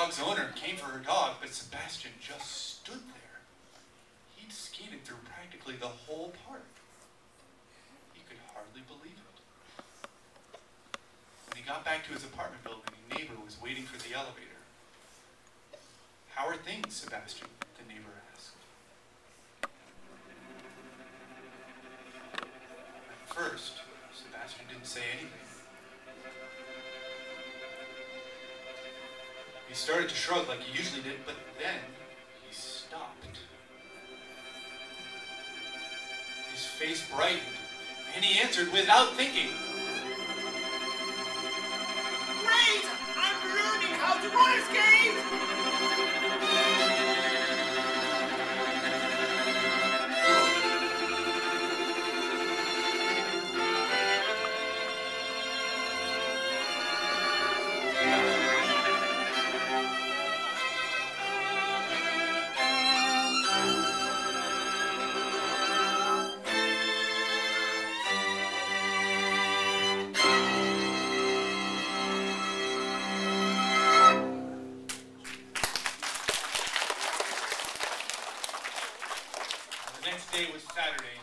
dog's owner came for her dog, but Sebastian just stood there. He'd skated through practically the whole park. He could hardly believe it. When he got back to his apartment building, a neighbor was waiting for the elevator. "How are things, Sebastian?" the neighbor asked. At first, Sebastian didn't say anything. He started to shrug like he usually did, but then he stopped. His face brightened, and he answered without thinking. Great! I'm learning how to roller skate!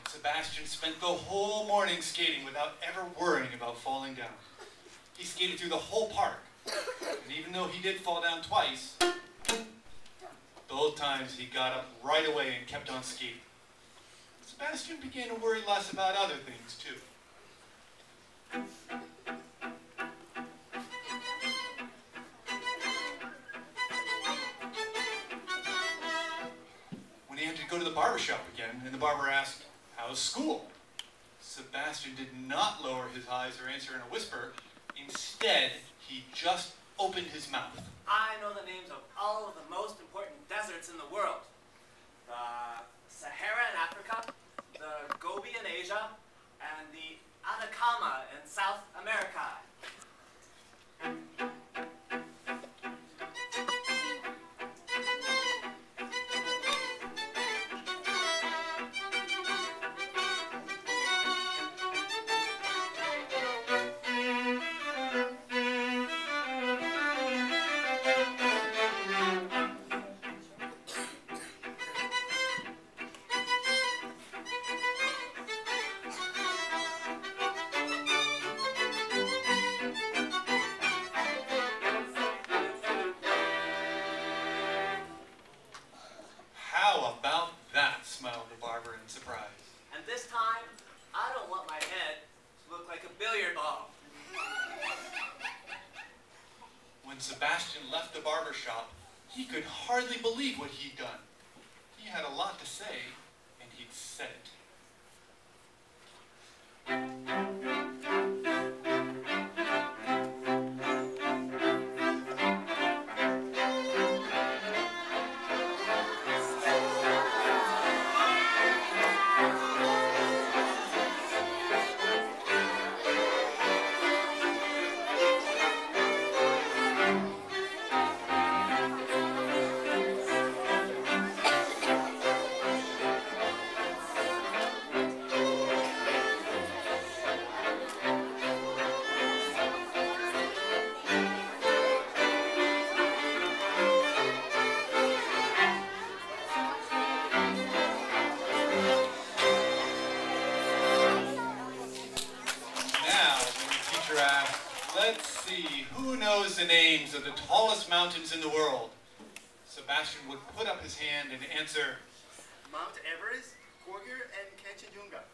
Sebastian spent the whole morning skating without ever worrying about falling down. He skated through the whole park, and even though he did fall down twice, both times he got up right away and kept on skating. Sebastian began to worry less about other things too. When he had to go to the barber shop again, and the barber asked, "How's school?" Sebastian did not lower his eyes or answer in a whisper. Instead, he just opened his mouth. I know the names of all of the most important deserts in the world. The Sahara in Africa, the Gobi in Asia, and the Atacama in South America. Sebastian left the barber shop, he could hardly believe what he'd done. He had a lot to say, and he'd said it. Let's see, who knows the names of the tallest mountains in the world? Sebastian would put up his hand and answer, Mount Everest, Gorger, and Kanchenjunga.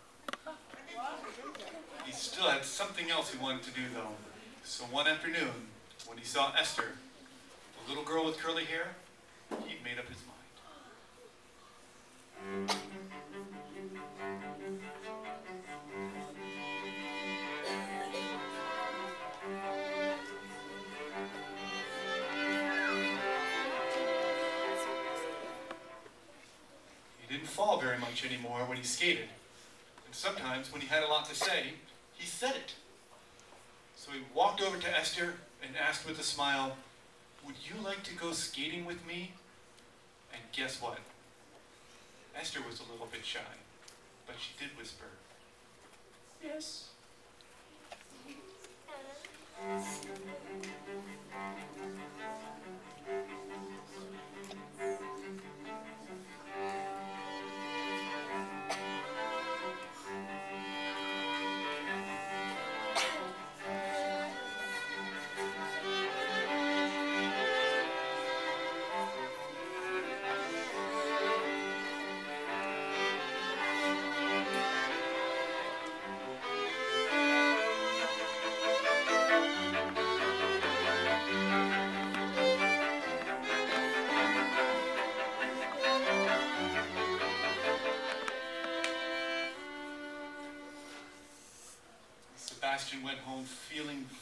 He still had something else he wanted to do though. So one afternoon, when he saw Esther, the little girl with curly hair, he'd made up his mind. He didn't fall very much anymore when he skated. And sometimes when he had a lot to say, he said it. So he walked over to Esther and asked with a smile, "Would you like to go skating with me?" And guess what? Esther was a little bit shy, but she did whisper, "Yes."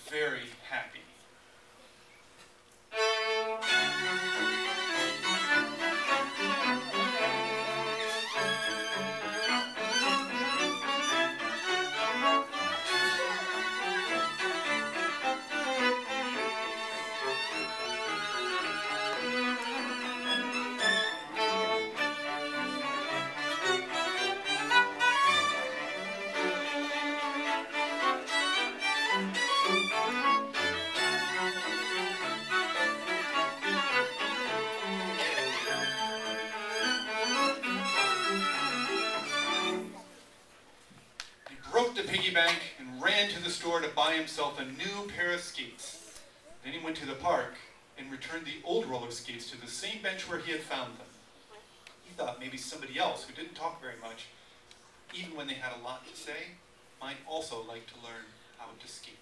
very happy. Broke the piggy bank and ran to the store to buy himself a new pair of skates. Then he went to the park and returned the old roller skates to the same bench where he had found them. He thought maybe somebody else who didn't talk very much, even when they had a lot to say, might also like to learn how to skate.